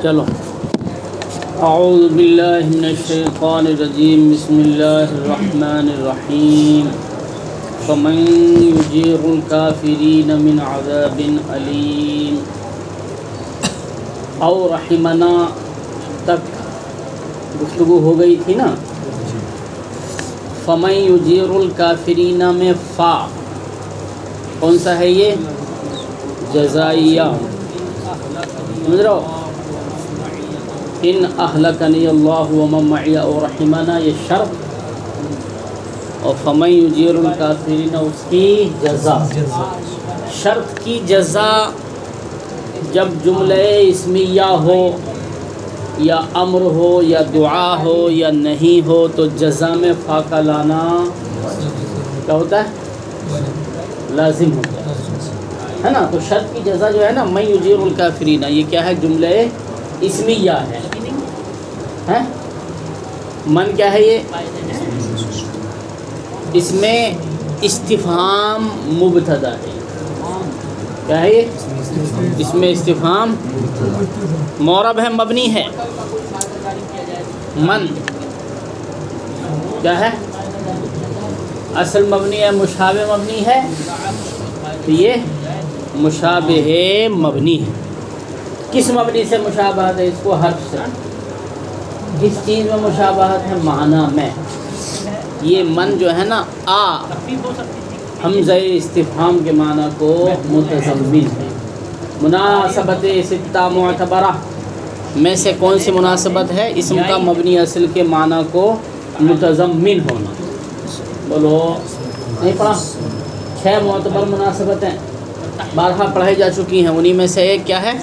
چلو اعوذ باللہ من الشیطان الرجیم بسم اللہ الرحمن الرحیم فمن یجیر الکافرین من عذاب علیم او رحمنا تک گفتگو ہو گئی تھی نا. فمن یجیر الکافرین میں فا کون سا ہے؟ یہ جزائیہ. سمجھ رہو؟ ان اہلکنی اللہ ومن معی او رحمنا یہ شرط، اور فمن یجیر الکافرین اس کی جزا. شرط کی جزا جب جملہ اسمیہ ہو یا امر ہو یا دعا ہو یا نہیں ہو تو جزا میں فا کا لانا کیا ہوتا ہے؟ لازم ہوتا ہے نا. تو شرط کی جزا جو ہے نا من یجیر الکافرین، یہ کیا ہے؟ جملہ اسمیہ ہے. من کیا ہے؟ یہ اس میں استفہام مبتدا ہے. کیا ہے یہ؟ اس میں استفہام معرب ہے، مبنی ہے. من کیا ہے؟ اصل مبنی ہے، مشابہ مبنی ہے. تو یہ مشابہ مبنی ہے. کس مبنی سے مشابہت ہے؟ اس کو حرف سے. کس چیز میں مشابہت ہے؟ معنی میں. یہ من جو ہے نا حمزہ استفہام کے معنی کو متضمن ہے. مناسبت ستہ معتبرہ میں سے کون سی مناسبت ہے؟ اسم کا مبنی اصل کے معنی کو متضمن ہونا. بولو نہیں پڑھا؟ 6 معتبر مناسبتیں بارہا پڑھائی جا چکی ہیں. انہی میں سے ایک کیا ہے؟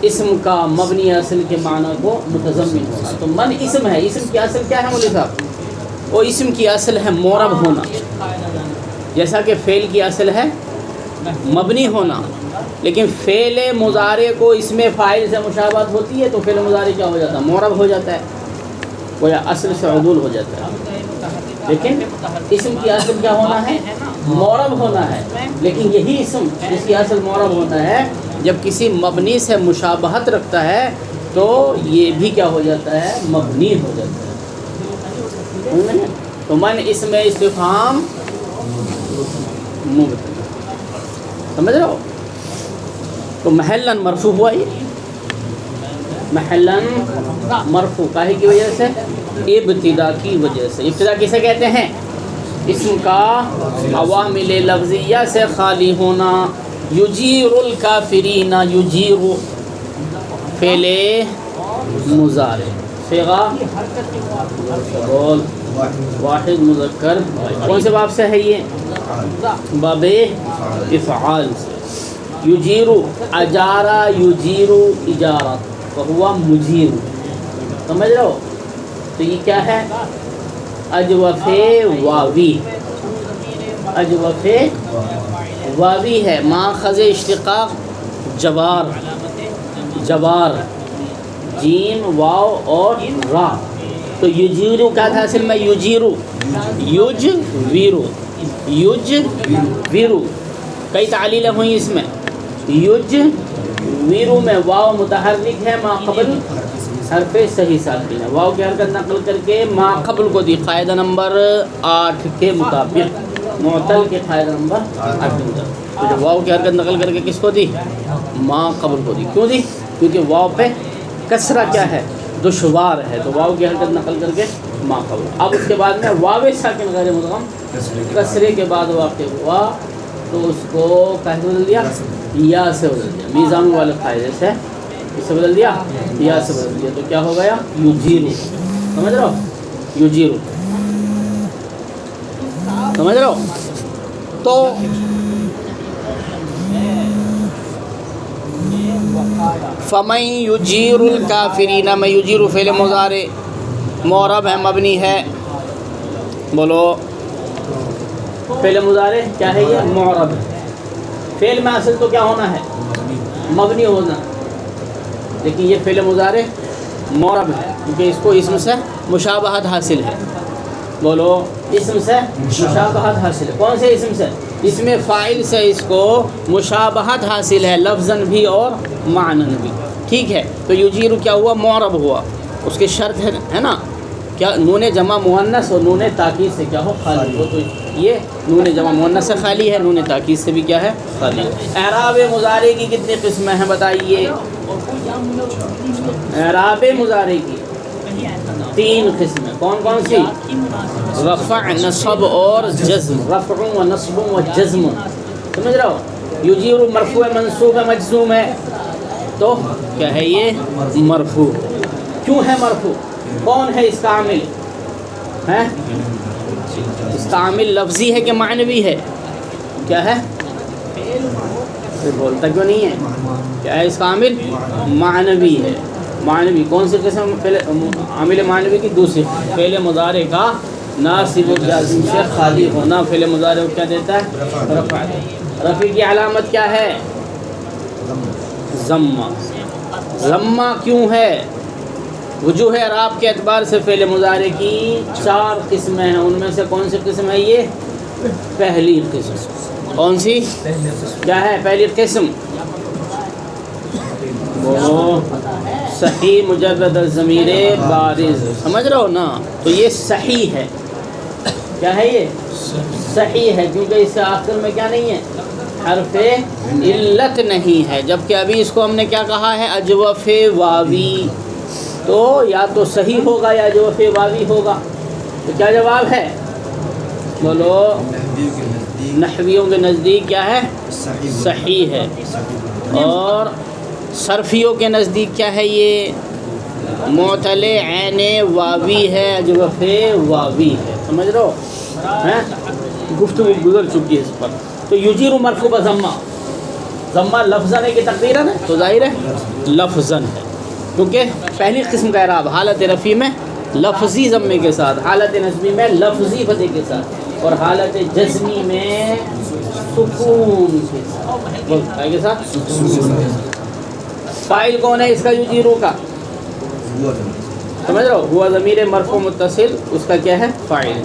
اسم کا مبنی اصل کے معنی کو متضمن ہونا. تو من اسم ہے. اسم کی اصل کیا ہے مولوی صاحب؟ وہ اسم کی اصل ہے معرب ہونا، جیسا کہ فعل کی اصل ہے مبنی ہونا. لیکن فعل مضارع کو اس میں فاعل سے مشابہت ہوتی ہے تو فعل مضارع کیا ہو جاتا ہے؟ معرب ہو جاتا ہے، وہ اصل سے عدول ہو جاتا ہے. لیکن اسم کی اصل کیا ہونا ہے؟ معرب ہونا ہے. لیکن یہی اسم جس کی اصل معرب ہونا ہے جب کسی مبنی سے مشابہت رکھتا ہے تو یہ بھی کیا ہو جاتا ہے؟ مبنی ہو جاتا ہے. تو من اس میں استفہام مبتدا، سمجھ رہے ہو؟ تو محلن مرفوع ہوا. یہ محلن مرفوع کاہے کی وجہ سے؟ ابتدا کی وجہ سے. ابتدا کسے کہتے ہیں؟ اسم کا عوامل لفظیہ سے خالی ہونا. یجیر الکافرین، یجیر فعل مضارع، صیغہ واحد مذکر. کون سے باب سے ہے یہ؟ باب افعال سے. یجیرو اجارہ، یجیرو اجارت، وہوا مجیر. سمجھ رہے ہو؟ تو یہ کیا ہے؟ اجوف واوی. اجوف واوی ہے. ماخذ اشتقاق جوار، جوار جیم واو اور را. تو یجیرو کیا تھا اصل میں؟ یجیرو، یج ویرو، یج ویرو. کئی تعلیلیں ہوئیں اس میں. یج ویرو میں واو متحرک ہے، ما قبل حرف صحیح ساکن ہے. واو کی حرکت نقل کر کے ما قبل کو دی قاعدہ نمبر 8 کے مطابق، معتل کے قاعدہ نمبر 8 کے مطابق. تو واو کی حرکت نقل کر کے کس کو دی؟ ما قبل کو دی. کیوں دی؟ کیونکہ واو پہ کسرہ کیا ہے؟ دشوار ہے. تو واو کی حرکت نقل کر کے ما قبل. اب اس کے بعد میں واو ساکن غیر مدغم کسرے کے بعد واقع ہوا تو اس کو کیسے بدل دیا؟ یا سے بدل دیا. میزان والے قاعدے سے اس سے بدل دیا، یا سے بدل دیا. تو کیا ہو گیا؟ یجیرو. سمجھ رہے ہو؟ یجیرو. سمجھ رہے ہو؟ تو فمن یجیر الکافرین میں یجیر فعل مضارع معرب ہے، مبنی ہے. بولو فعل مضارع کیا ہے؟ یہ معرب ہے. فعل میں اصل تو کیا ہونا ہے؟ مبنی ہونا. لیکن یہ فعل مضارع معرب ہے کیونکہ اس کو اسم سے مشابہت حاصل ہے. بولو اسم سے مشابہت حاصل ہے. کون سے اسم سے؟ اس میں فاعل سے اس کو مشابہت حاصل ہے، لفظاً بھی اور معناً بھی. ٹھیک ہے، تو یجیرو کیا ہوا؟ معرب ہوا، اس کے شرط ہے نا کیا؟ نون جمع مؤنث اور نون تاکید سے کیا ہو؟ خالی ہو، تو یہ نون جمع مؤنث سے خالی ہے، نون تاکید سے بھی کیا ہے؟ خالی ہے۔ اعراب مضارع کی کتنی قسمیں ہیں بتائیے؟ اعراب مضارع کی 3 قسمیں، کون کون سی؟ رفع، نصب اور جزم، رفع و نصب و جزم، سمجھ رہے ہو؟ یجیر مرفوع منصوب ہے مجزوم ہے، تو کیا ہے یہ؟ مرفوع۔ کیوں ہے مرفوع؟ کون ہے اس کا عامل؟ ہے اس کا عامل لفظی ہے کہ معنوی ہے؟ کیا ہے؟ بولتا کیوں نہیں ہے؟ کیا ہے اس کا عامل؟ معنوی ہے۔ معنوی کون سی قسم؟ عامل معنوی کی دوسری، فعل مضارع کا ناصب الجازم سے خالی ہونا۔ فعل مضارع کیا دیتا ہے؟ رفع۔ رفع کی علامت کیا ہے؟ ضمہ۔ ضمہ کیوں ہے؟ وجوہ اعراب کے اعتبار سے فعل مضارع کی 4 قسمیں ہیں، ان میں سے کون سی قسم ہے یہ؟ پہلی قسم۔ کون سی؟ کیا ہے پہلی قسم؟ وہ صحیح مجرد الضمیر بارز، سمجھ رہے ہو نا؟ تو یہ صحیح ہے، کیا ہے یہ؟ صحیح ہے، کیونکہ اس سے آخر میں کیا نہیں ہے؟ حرف علت نہیں ہے، جبکہ ابھی اس کو ہم نے کیا کہا ہے؟ اجوف واوی، تو یا تو صحیح ہوگا یا اجوف واوی ہوگا، تو کیا جواب ہے؟ بولو۔ نحویوں کے نزدیک کیا ہے؟ صحیح ہے، اور صرفیوں کے نزدیک کیا ہے یہ؟ معتل عین واوی ہے، اجوف واوی ہے، سمجھ رہے ہو؟ گفتگو گزر چکی ہے اس پر۔ تو یجیر مرفوع بضمہ، ضمہ لفظاً ہے کہ تقدیراً ہے؟ تو ظاہر ہے لفظاً ہے، کیونکہ پہلی قسم کا اعراب حالت رفع میں لفظی ضمے کے ساتھ، حالت نصبی میں لفظی فتح کے ساتھ، اور حالت جزمی میں سکون کے ساتھ۔ فاعل کون ہے اس کا؟ یجیرو کا، سمجھ رہے ہو؟ ہوا ضمیر مرفوع متصل، اس کا کیا ہے؟ فاعل۔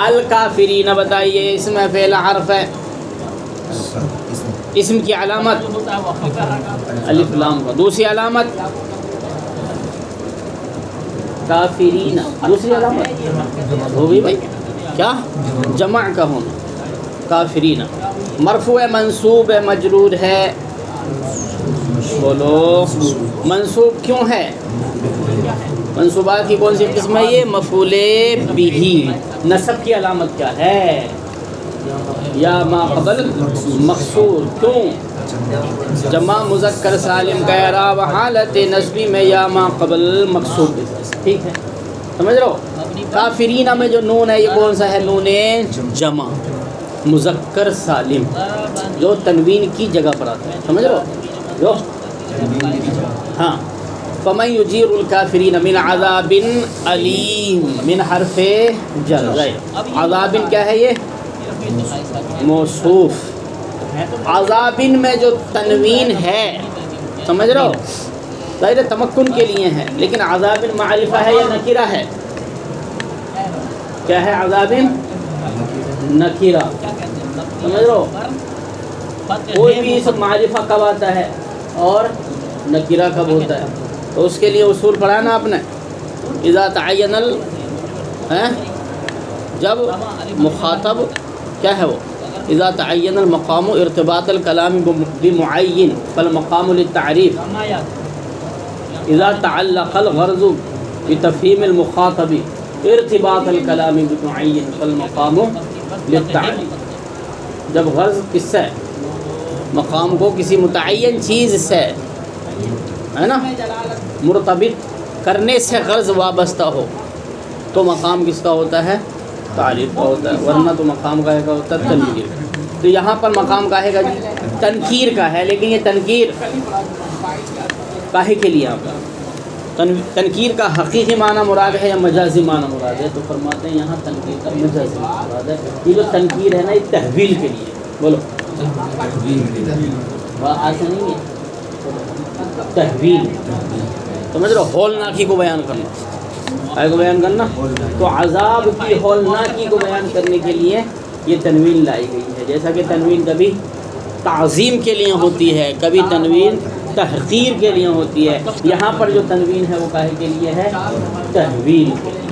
الکافرین بتائیے، اس میں فعل حرف ہے، اسم کی علامت الف لام کا، دوسری علامت کافرین، دوسری علامت ہوگی بھائی کیا؟ جمع کا ہونا، کافرین۔ مرفوع منصوب مجرور ہے، بولو منصوب کیوں ہے؟ منصوبات کی کون سی قسم ہے یہ؟ مفعول بہ۔ نصب کی علامت کیا ہے؟ یا ما قبل مقصور، کیوں؟ جمع مذکر سالم کا اعراب حالت نصبی میں یا ما قبل مقصور، ٹھیک ہے، سمجھ رہے ہو؟ کافرین میں جو نون ہے یہ کون سا ہے؟ نون جمع مذکر سالم، جو تنوین کی جگہ پر آتا ہے، سمجھ رہے ہو؟ جو ہاں، فمن یجیر الکافرین من عذاب علیم، من حرف جر، عذاب کیا ہے یہ؟ موصوف۔ عذابن میں جو تنوین ہے، سمجھ رہے ہو؟ ظاہر تمکن کے لیے ہے، لیکن عذابن معرفہ ہے یا نکرہ ہے؟ کیا ہے عذابن؟ نکرہ، سمجھ رہے ہو؟ کوئی بھی اسم معرفہ کب آتا ہے اور نکرہ کب ہوتا ہے؟ تو اس کے لیے اصول پڑھا نا آپ نے، اذا تعین جب مخاطب کیا ہے وہ؟ اذا تعین المقام ارتباط الکلام بمعین فالمقام للتعریف، اذا تعلق الغرض بتفہیم المخاطب ارتباط الکلام بمعین فالمقام للتعریف۔ جب غرض کس سے؟ مقام کو کسی متعین چیز سے ہے نا مرتبط کرنے سے غرض وابستہ ہو تو مقام کس کا ہوتا ہے؟ تعریف کا ہوتا ہے، ورنہ تو مقام کاہے کا ہوتا ہے؟ تنکیر۔ تو یہاں پر مقام کاہے کا جی؟ تنکیر کا ہے، لیکن یہ تنکیر کاہے کے لیے آپ تنکیر کا حقیقی معنی مراد ہے یا مجازی معنی مراد ہے؟ تو فرماتے ہیں یہاں تنکیر کا مجازی معنی مراد ہے۔ یہ جو تنکیر ہے نا یہ تحویل کے لیے، بولو ایسا نہیں ہے، تحویل، سمجھ رہو؟ ہولناکی کو بیان کرنا، کو بیان کرنا، تو عذاب کی ہولناکی کو بیان کرنے کے لیے یہ تنوین لائی گئی ہے۔ جیسا کہ تنوین کبھی تعظیم کے لیے ہوتی ہے، کبھی تنوین تحقیر کے لیے ہوتی ہے. یہاں پر جو تنوین ہے وہ کاہے کے لیے ہے؟ تحویل کے لیے.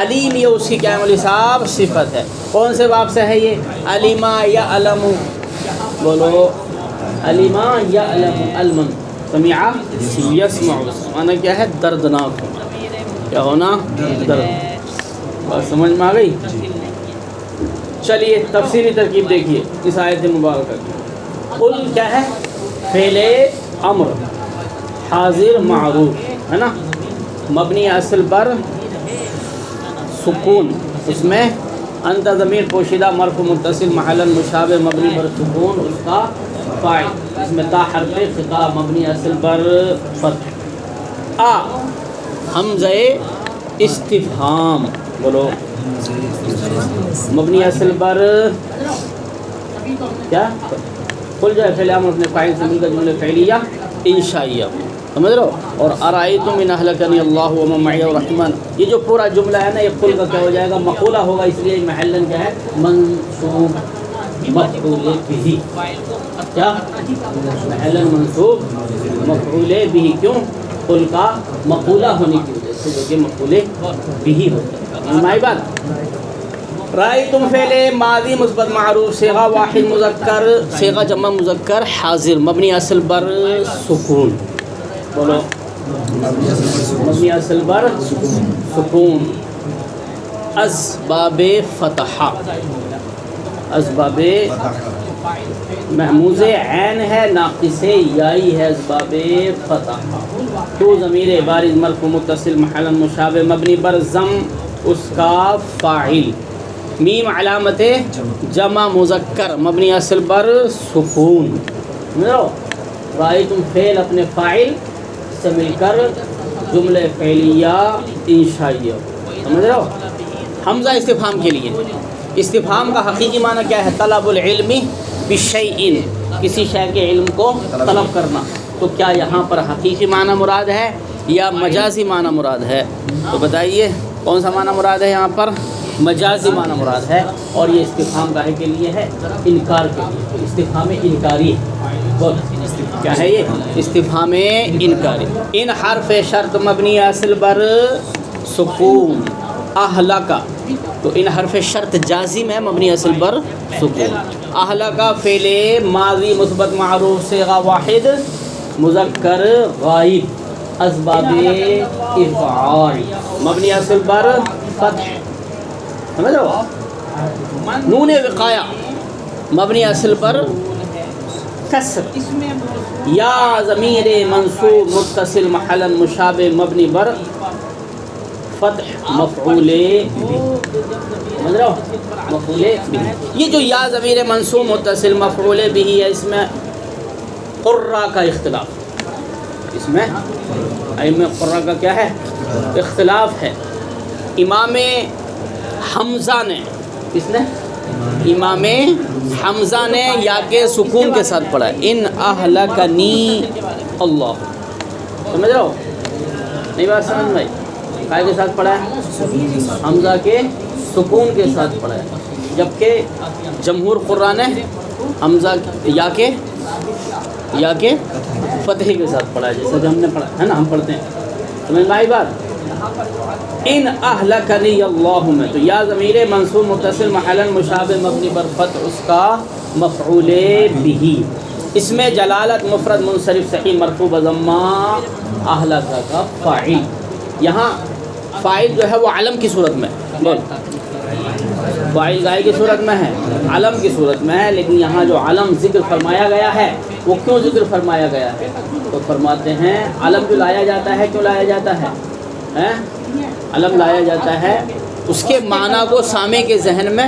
علیم یہ اس کی کیا ہے صاحب؟ صفت ہے. کون سے باب سے ہے یہ؟ علیما یا علم، بولو علیما یا علم. علم سمع یسمع، معنی کیا ہے؟ دردناک ہونا. کیا ہونا؟ درد. بات سمجھ میں آ گئی؟ چلیے تفسیری ترکیب دیکھیے اس آیت مبارکہ کی. قل کیا ہے؟ فعل امر حاضر معروف ہے نا، مبنی اصل پر سکون، اس میں انت ضمیر پوشیدہ مرفوع متصل محلا مشابہ مبنی پر سکون، اس کا فاعل، اس میں تا حرف خطاب مبنی اصل پر فتح. آ حمزہ استفہام، بولو مبنی اصل پر کیا؟ کھل جائے فعل امر اپنے فاعل سے مل کر جملہ فعلیہ انشائیہ، سمجھ رہے ہو. اور ارائیتم ان اہلکنی اللہ ومن معی رحمن، یہ جو پورا جملہ ہے نا یہ کل کا کیا ہو جائے گا؟ مقولہ ہوگا، اس لیے محلن کیا ہے؟ منصوب مفعول بہ. کیا محلن منصوب مفعول بہ؟ کیوں؟ کل کا مقولہ ہونے کی وجہ سے، جو کہ مفعول بہ ہوتا ہے. ہماری بات. رأیتم فعل ماضی مثبت معروف صیغہ واحد مذکر، صیغہ جمع مذکر حاضر مبنی اصل پر سکون، بولو مبنی اصل پر سکون. اسباب فتح، اسباب محموز عین ہے ناقص یائی ہے اسباب فتح. تو ضمیر بارز مرفوع متصل محلا مشابہ مبنی پر ضم، اس کا فاعل. میم علامت جمع مذکر مبنی اصل پر سکون. رأیتم فعل اپنے فاعل سے مل کر جملہ فعلیہ انشائیہ، سمجھ رہے ہو. حمزہ استفہام کے لیے. استفہام کا حقیقی معنی کیا ہے؟ طلب العلم بشیء، کسی شے کے علم کو طلب کرنا. تو کیا یہاں پر حقیقی معنی مراد ہے یا مجازی معنی مراد ہے؟ تو بتائیے کون سا معنی مراد ہے یہاں پر؟ مجازی معنی مراد ہے. اور یہ استفہام کاہے کے لیے ہے؟ انکار کے لیے. استفہام انکاری کیا ہے یہ؟ استفہام انکاری. ان حرف شرط مبنی اصل پر سکون اہلکا، تو ان حرف شرط جازم ہے مبنی اصل پر سکون. اہلکا فعل ماضی مثبت معروف صیغہ واحد مذکر غائب اسباب افعال مبنی اصل پر فتح، سمجھ رہے ہو. نون وقایا مبنی اصل پر کسر. یا ضمیر منصوب متصل محلا مشابہ مبنی پر فتح مفعول، سمجھ رہے ہو؟ مفعول بہ. یہ جو یا ضمیر منصوب متصل مفعول بہ ہے، اس میں قرہ کا اختلاف، اس میں ائمہ قرہ کا کیا ہے؟ اختلاف ہے. امام حمزہ نے، کس نے؟ امام حمزہ نے یا کے سکون کے ساتھ پڑھا ہے. ان اہلکنی اللہ، سمجھ رہے ہو؟ نہیں بات سمجھ میں؟ کائے کے ساتھ پڑھا ہے؟ حمزہ کے سکون کے ساتھ پڑھا ہے. جبکہ جمہور قرآن نے حمزہ یا کے فتح کے ساتھ پڑھا ہے، جیسا کہ ہم نے پڑھا ہے نا، ہم پڑھتے ہیں. سمجھ میں آئی بات؟ ان اہلکنی اللہ میں تو یا ضمیر منصوب متصل محلا مشابہ مبنی پر فتح، اس کا مفعول بہ. اس میں جلالت مفرد منصرف صحیح مرفوع بضمہ اہلکا کا فاعل. یہاں فاعل جو ہے وہ علم کی صورت میں، بول فاعل گائے کی صورت میں ہے، علم کی صورت میں ہے. لیکن یہاں جو علم ذکر فرمایا گیا ہے وہ کیوں ذکر فرمایا گیا ہے؟ تو فرماتے ہیں علم جو لایا جاتا ہے، کیوں لایا جاتا ہے؟ علم لایا جاتا ہے اس کے معنی کو سامع کے ذہن میں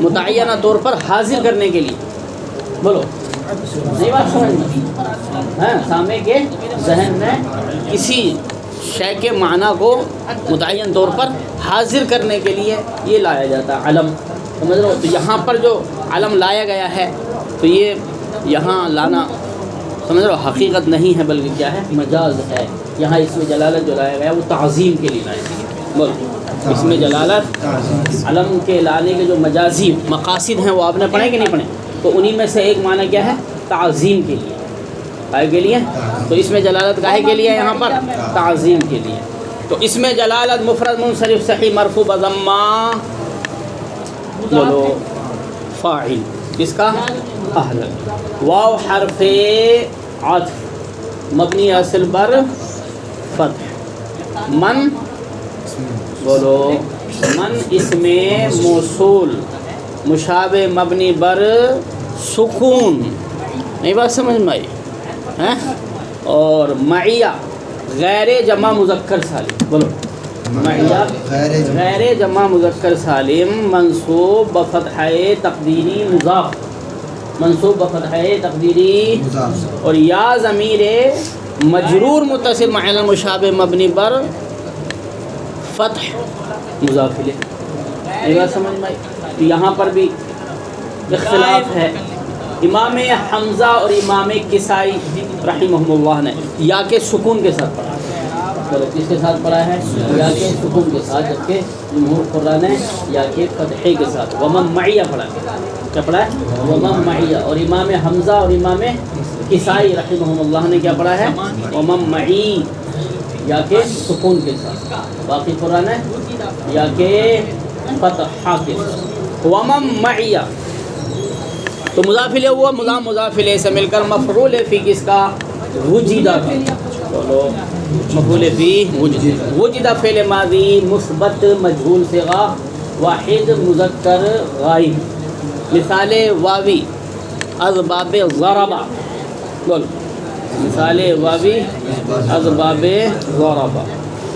متعینہ طور پر حاضر کرنے کے لیے. بولو نہیں بات سمجھ میں؟ سامع کے ذہن میں کسی شے کے معنی کو متعین طور پر حاضر کرنے کے لیے یہ لایا جاتا ہے علم، سمجھ رہے ہو؟ تو یہاں پر جو علم لایا گیا ہے تو یہ یہاں لانا سمجھ رہے ہو حقیقت نہیں ہے بلکہ کیا ہے؟ مجاز ہے. یہاں اس میں جلالت جو لایا گیا وہ تعظیم کے لیے لایا گیا. بول اس میں جلالت علم کے لانے کے جو مجازی مقاصد ہیں وہ آپ نے پڑھے کہ نہیں پڑھے؟ تو انہی میں سے ایک معنی کیا ہے؟ تعظیم کے لیے. کاہے کے لیے؟ تو اس میں جلالت کاہے کے لیے یہاں پر؟ تعظیم کے لیے. تو اس میں جلالت مفرد منصرف صحیح مرفوع بضمہ بولو فاعل کس کا؟ اہلک. واو حرف عطف مبنی اصل بر فتح. من بولو من اسم موصول مشابہ مبنی بر سکون. نہیں بات سمجھ میں آئی؟ اور معیہ غیر جمع مذکر سالم. بولو معیہ غیر جمع مذکر سالم منصوب بفتحہ تقدیری مضاف. منصوب بفتحہ تقدیری اور یا ضمیر مجرور متصل محل مشابہ مبنی بر فتح مضاف الیہ. یہ بات سمجھ میں آئی؟ یہاں پر بھی اختلاف ہے. امام حمزہ اور امام کسائی رحمہم اللہ نے یا کے سکون کے ساتھ پڑھا ہے. کس کے ساتھ پڑھا ہے؟ یا کے سکون کے ساتھ. جبکہ جمہور قرآن نے یا کے فتحے کے ساتھ ومن معیہ پڑھا ہے. کیا پڑھا ہے؟ ومن معیہ. اور امام حمزہ اور امام کسائی رحمہم اللہ نے کیا پڑھا ہے؟ ومن معی یا کے سکون کے ساتھ. باقی قرآن ہے یا کے فتحہ کے ساتھ. ومن معیہ تو مضاف الیہ ہوا. مضاف الیہ سے مل کر مفعول فی کس کا؟ وجدہ کا. بولو مفعول فی وجدہ فعل ماضی مثبت مجہول صیغہ واحد مذکر غائب. مثال واوی اسباب ضربہ. بولو مثال واوی اسباب ضربہ.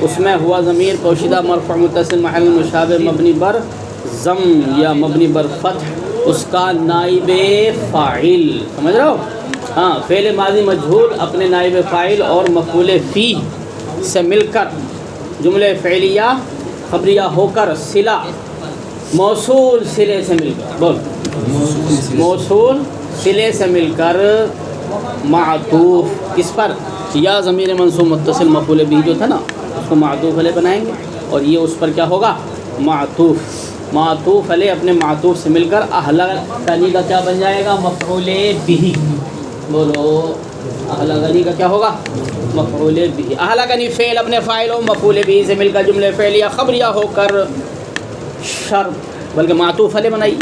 اس میں ہوا ضمیر پوشیدہ مرفوع متصل محل مشابہ مبنی بر ضم یا مبنی بر فتح اس کا نائب فاعل. سمجھ رہے ہو؟ ہاں فعل ماضی مجہول اپنے نائب فاعل اور مفعول فی سے مل کر جملے فعلیہ خبریہ ہو کر صلہ موصول صلے سے مل کر. بول موصول صلے سے مل کر معطوف کس پر؟ یا ضمیر منصوب متصل مفعول بھی جو تھا نا اس کو معطوف علیہ بنائیں گے اور یہ اس پر کیا ہوگا؟ معطوف. معطوف علیہ اپنے معطوف سے مل کر اہلکنی کا کیا بن جائے گا؟ مفعول بھی. بولو اہلکنی کا کیا ہوگا؟ مفعول بھی. اہلکنی فعل اپنے فاعل و مفعول بھی سے مل کر جملے فعلیہ خبریہ ہو کر شرط بلکہ معطوف علیہ بنائی.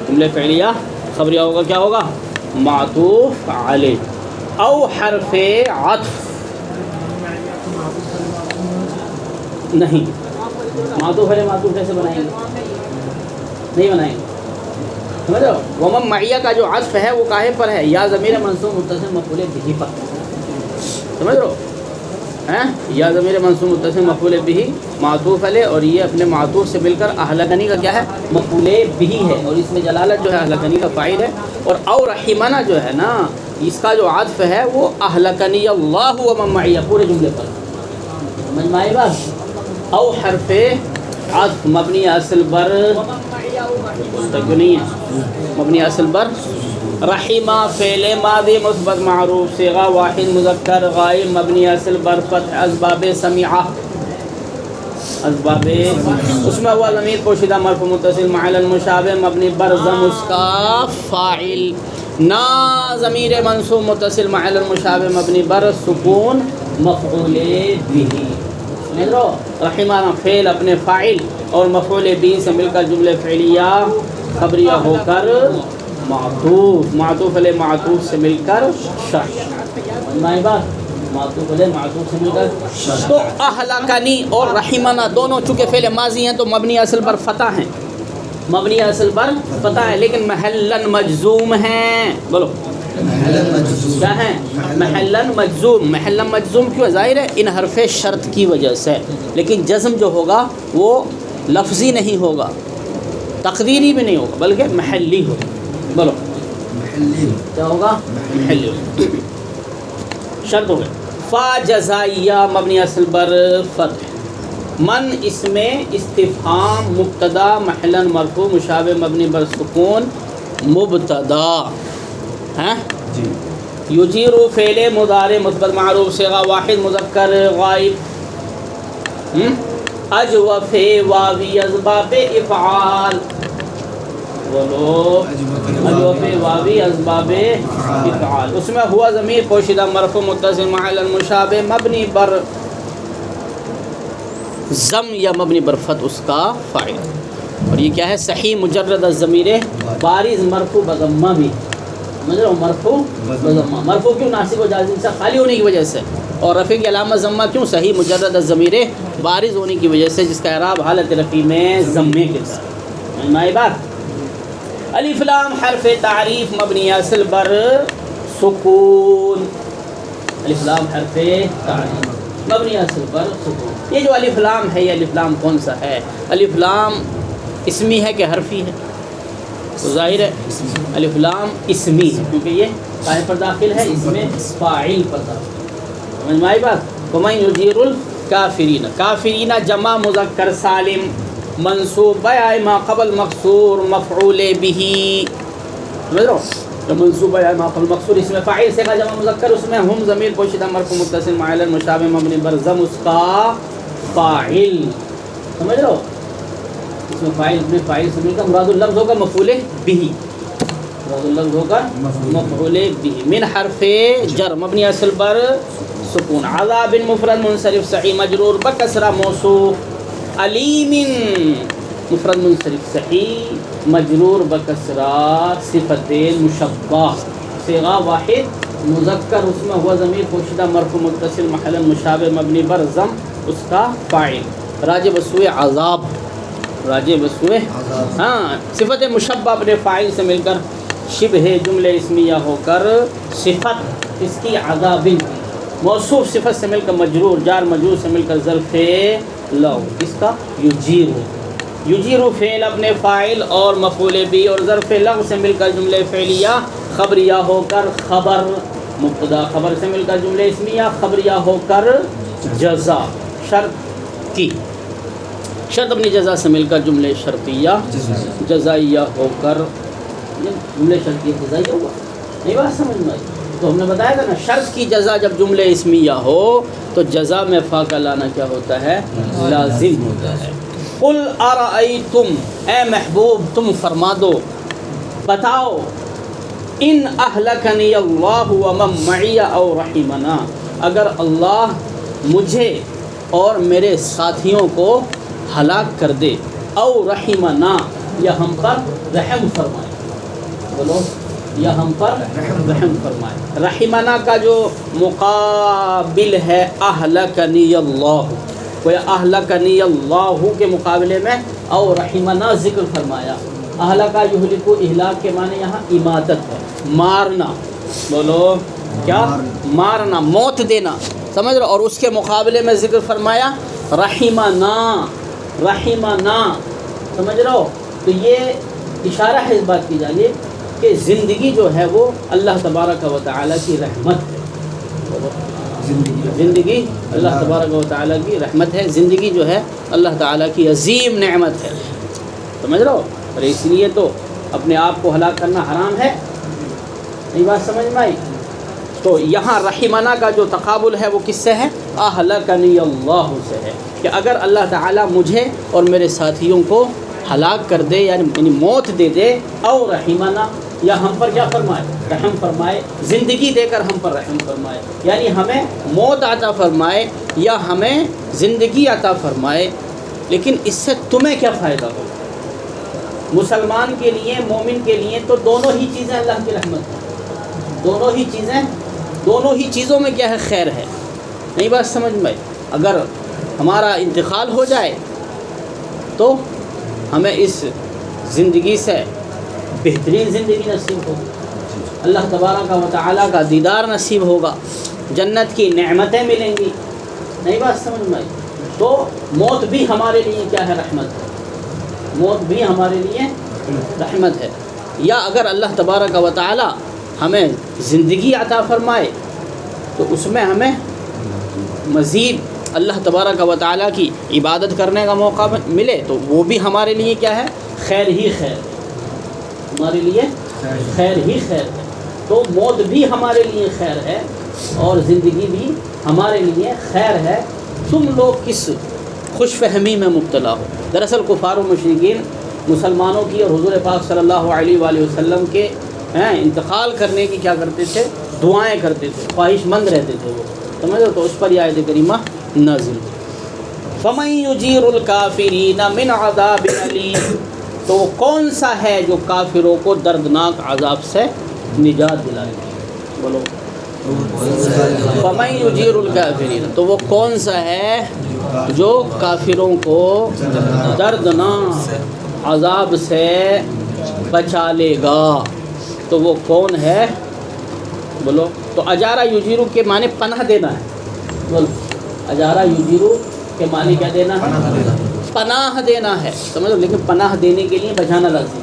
جملے فعلیہ خبریہ ہوگا کیا ہوگا؟ معطوف علیہ. او حرف عطف نہیں. معطوف علیہ معطوف کیسے بنائیں گے؟ نہیں بنائیں گے. سمجھ رہے ہو؟ ومن معیہ کا جو عطف ہے وہ کاہے پر ہے؟ یا ضمیر منصوب متصل مفعول بھی پر. سمجھ رہے ہو؟ یا ضمیر منصوب متصل مفعول بھی معطوف علیہ اور یہ اپنے معطوف سے مل کر اہلکنی کا کیا ہے؟ مفعول بھی ہے. اور اس میں جلالت جو ہے اہلکنی کا فاعل ہے. اور او رحمنا جو ہے نا اس کا جو عطف ہے وہ اہلکنی اللہ ومن معیہ پورے جملے پر. سمجھ میں آئی بات؟ او حرف عطف مبنی اصل بر کیوں نہیں ہے؟ مبنی اصل بر رحمہ فعل ماضی مثبت معروف صیغہ واحد مذکر غائب مبنی اصل بر فتح اسباب سمیعہ. اسباب اس میں ہوا ضمیر پوشیدہ مرفوع متصل محل مشابہ مبنی بر ضم اس کا فاعل. نا ضمیر منصوب متصل محل مشابہ مبنی بر سکون مفعول بھی. رحمانہ فعل اپنے فاعل اور مفعول بھی سے مل کر جملے فعلیہ خبریہ ہو کر معطوف. معطوف علیہ معطوف سے مل کر شرط. معطوف علیہ معطوف سے مل کر شرط. تو اہلکنی اور رحمانہ دونوں چونکہ فعل ماضی ہیں تو مبنی اصل پر فتح ہیں. مبنی اصل پر فتح ہے لیکن محلن مجزوم ہیں. بولو کیا ہیں؟ محلن مجزوم. محلن مجزوم کیوں؟ ظاہر ہے ان حرف شرط کی وجہ سے. لیکن جزم جو ہوگا وہ لفظی نہیں ہوگا تقدیری بھی نہیں ہوگا بلکہ محلی ہوگا. بولو محلی کیا ہوگا؟ محلی ہوگا. شرط ہو گئے. فا جزائیہ مبنی اصل بر فتح. من اس میں استفہام مبتدا محلن مرفوع مشابہ مبنی بر سکون مبتدا ہیں. یجیرو فعل مضارع مثبت معروف صیغہ واحد مذکر غائب. اجوف واوی اسباب افعال. بولو الف واوی اسباب افعال، اس میں ہوا ضمیر پوشیدہ مرفوع متصل محل المشابہ مبنی بر ضم یا مبنی بر فتح اس کا فاعل، اور یہ کیا ہے صحیح مجرد الضمیر بارز مرفوع بضمہ بھی، سمجھ رہے ہو مرفوع بضمہ، مرفوع کیوں ناصب و جازم سے خالی ہونے کی وجہ سے، اور رفع کی علامہ ضمہ کیوں صحیح مجرد الضمیر بارز ہونے کی وجہ سے جس کا اعراب حالت رفع میں ضمے کے ساتھ، سمجھ بات۔ الف لام حرف تعریف مبنی اصل بر سکون، الف لام حرف تعریف مبنی اصل بر سکون، یہ جو الف لام ہے یہ الف لام کون سا ہے؟ الف لام اسمی ہے کہ حرفی ہے؟ تو ظاہر ہے الف لام اسمی ہے کیونکہ یہ قائم پر داخل ہے، اس میں فاعل پر داخل، سمجھ میں آئی بات۔ وَمَن يُجِيرُ الْكَافِرِينَ، کافرین جمع مذکر سالم منصوب بیائے ما قبل مقصور مفعول به، سمجھ رہو تو منصوب بیائے ما قبل مقصور اس میں فاعل سے کا جمع مذکر، اس میں ہم ضمیر پوشیدہ مرفوع متصل معلل مشابہ مبنی بر ضم اس کا فاعل، سمجھ رہو اس میں فاعل اپنے فاعل سے مل کر مراد اللفظ ہوگا مفعول به، مراد اللفظ ہوگا مفعول به، من حرف جر مبنی اصل بر سکون، عذاب مفرد منصرف صحیح مجرور بکسرہ موصوف، علیم مفرد منصرف صحیح مجرور بکسرہ صفت مشبہ، صیغہ واحد مذکر اس میں ہوا ضمیر پوشیدہ مرفوع متصل محل مشابہ مبنی بر ضم اس کا فاعل، راجع بسوئے عذاب، راجع بسوئے ہاں صفت مشبہ اپنے فاعل سے مل کر شبہ جملہ اسمیہ ہو کر صفت اس کی عذاب، موصوف صفت سے مل کر مجرور، جار مجرور سے مل کر ظرف لو اس کا یجیرو، یجیرو فعل اپنے فاعل اور مفعول بھی، اور ظرف لو سے مل کر جملہ فعلیہ خبریہ ہو کر خبر، مبتدا خبر سے مل کر جملہ اسمیہ خبریہ ہو کر جزا شرط کی، شرط اپنی جزا سے مل کر جملہ شرطیہ جزائیہ ہو کر، جملہ شرطیہ جزائیہ ہوگا نہیں بات سمجھ میں آئی؟ تو ہم نے بتایا تھا نا شرط کی جزا جب جملہ اسمیہ ہو تو جزا میں فا کا لانا کیا ہوتا ہے؟ لازم ہوتا ہے۔ قل ارأیتم، اے محبوب تم فرما دو بتاؤ، ان اہلکنی اللہ ومن معی او رحمنا، اگر اللہ مجھے اور میرے ساتھیوں کو ہلاک کر دے، او رحمنا یا ہم پر رحم فرمائے، بولو یا ہم پر رحم فرمائے، رحمنا کا جو مقابل ہے اہلکنی اللہ، کوئی اہلکنی اللہ کے مقابلے میں او رحمنا ذکر فرمایا، اہلکا یہلکو اہلاک کے معنی یہاں اماتت ہے، مارنا، بولو کیا؟ مارنا، موت دینا، سمجھ رہے، اور اس کے مقابلے میں ذکر فرمایا رحمنا، رحمنا، سمجھ رہے ہو؟ تو یہ اشارہ ہے اس بات کی جانب کہ زندگی جو ہے وہ اللہ تبارک و تعالیٰ کی رحمت ہے، زندگی اللہ تبارک و تعالیٰ کی رحمت ہے، زندگی جو ہے اللہ تعالیٰ کی عظیم نعمت ہے، سمجھ رہے ہو؟ اور اس لیے تو اپنے آپ کو ہلاک کرنا حرام ہے، یہ بات سمجھ میں آئی؟ تو یہاں رحمنا کا جو تقابل ہے وہ کس سے ہے؟ اہلکنی اللہ سے ہے، کہ اگر اللہ تعالیٰ مجھے اور میرے ساتھیوں کو ہلاک کر دے یعنی موت دے دے، او رحمنا یا ہم پر کیا فرمائے؟ رحم فرمائے، زندگی دے کر ہم پر رحم فرمائے، یعنی ہمیں موت عطا فرمائے یا ہمیں زندگی عطا فرمائے، لیکن اس سے تمہیں کیا فائدہ ہوگا؟ مسلمان کے لیے، مومن کے لیے تو دونوں ہی چیزیں اللہ کی رحمت ہیں، دونوں ہی چیزیں، دونوں ہی چیزوں میں کیا ہے؟ خیر ہے، نہیں بات سمجھ میں؟ اگر ہمارا انتقال ہو جائے تو ہمیں اس زندگی سے بہترین زندگی نصیب ہوگی، اللہ تبارک و تعالیٰ کا دیدار نصیب ہوگا، جنت کی نعمتیں ملیں گی، نہیں بات سمجھ میں؟ تو موت بھی ہمارے لیے کیا ہے؟ رحمت ہے، موت بھی ہمارے لیے رحمت ہے۔ یا اگر اللہ تبارک و تعالیٰ ہمیں زندگی عطا فرمائے تو اس میں ہمیں مزید اللہ تبارک و تعالیٰ کی عبادت کرنے کا موقع ملے تو وہ بھی ہمارے لیے کیا ہے؟ خیر ہی خیر ہے، ہمارے لیے خیر ہی خیر ہے۔ تو موت بھی ہمارے لیے خیر ہے اور زندگی بھی ہمارے لیے خیر ہے، تم لوگ کس خوش فہمی میں مبتلا ہو؟ دراصل کفار و مشرکین مسلمانوں کی اور حضور پاک صلی اللہ علیہ وآلہ وسلم کے انتقال کرنے کی کیا کرتے تھے؟ دعائیں کرتے تھے، خواہش مند رہتے تھے وہ، سمجھ لو، تو اس پر یہ آیت کریمہ نازل ہوئی۔ فَمَن يُجِيرُ الْكَافِرِينَ مِنْ عَذَابٍ أَلِيمٍ، تو وہ کون سا ہے جو کافروں کو دردناک عذاب سے نجات دلائے گا؟ بولو فَمَن يُجِيرُ الْكَافِرِينَ، تو وہ کون سا ہے جو کافروں کو دردناک عذاب سے بچا لے گا؟ تو وہ کون ہے؟ بولو۔ تو اجارہ یجیرو کے معنی پناہ دینا ہے، بولو اجارہ یجیرو کے معنی کیا دینا ہے؟ پناہ دینا ہے، سمجھو، لیکن پناہ دینے کے لیے بچانا لازم،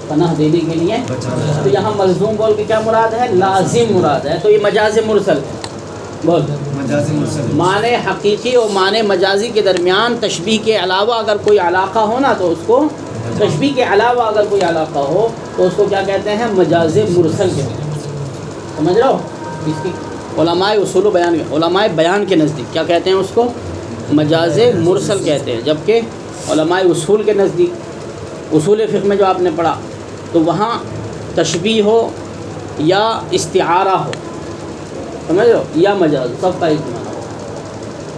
پناہ دینے کے لیے تو یہاں ملزوم بول کے کیا مراد ہے؟ لازم مراد ہے، تو یہ مجاز مرسل ہے، بول معنی حقیقی اور معنی مجازی کے درمیان تشبیہ کے علاوہ اگر کوئی علاقہ ہو نا تو اس کو، تشبیہ کے علاوہ اگر کوئی علاقہ ہو تو اس کو کیا کہتے ہیں؟ مجاز مرسل کہتے ہیں، سمجھ رہے ہو؟ اس کی علماء اصول و بیان، علماء بیان کے نزدیک کیا کہتے ہیں اس کو؟ مجاز مرسل کہتے ہیں، جبکہ علماء اصول کے نزدیک، اصول فقہ میں جو آپ نے پڑھا تو وہاں تشبیہ ہو یا استعارہ ہو، سمجھ رہے ہو، یا مجاز، سب کا ایک معنی ہو،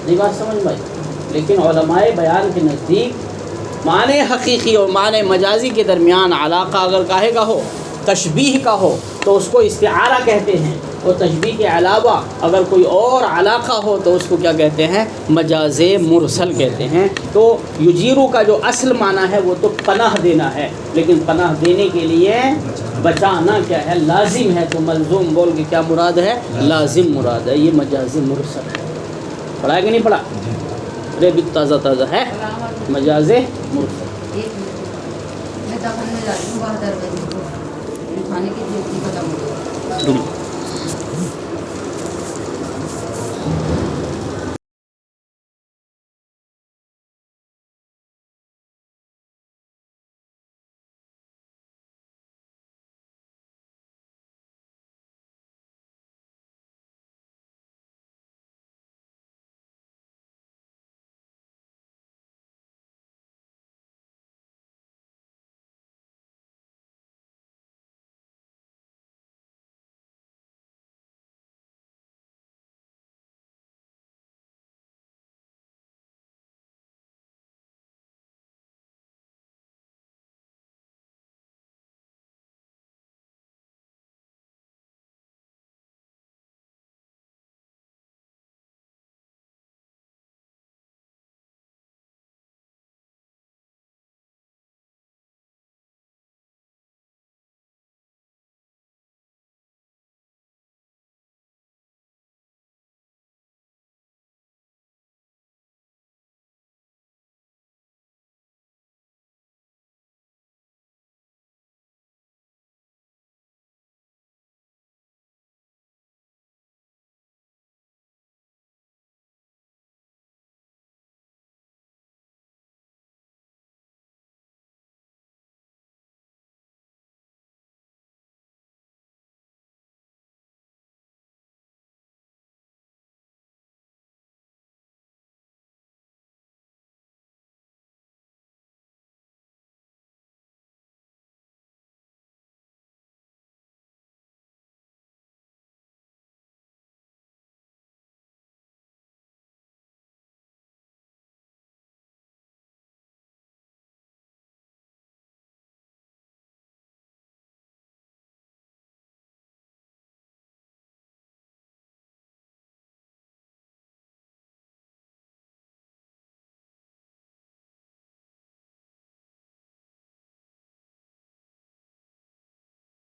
نہیں بات سمجھ بھائی؟ لیکن علماء بیان کے نزدیک معنی حقیقی اور معنی مجازی کے درمیان علاقہ اگر کاہے کا ہو، تشبیہ کا ہو، تو اس کو استعارہ کہتے ہیں، اور تشبیہ کے علاوہ اگر کوئی اور علاقہ ہو تو اس کو کیا کہتے ہیں؟ مجاز مرسل کہتے ہیں۔ تو یجیرو کا جو اصل معنی ہے وہ تو پناہ دینا ہے، لیکن پناہ دینے کے لیے بچانا کیا ہے؟ لازم ہے، تو ملزوم بول کے کیا مراد ہے؟ لازم مراد ہے، یہ مجاز مرسل ہے۔ پڑھا ہے کہ نہیں پڑھا؟ ارے بھی تازہ تازہ ہے، مجاز مرسل۔ میں دفن میں جاتی ہوں باہر کھانے کی ختم ہو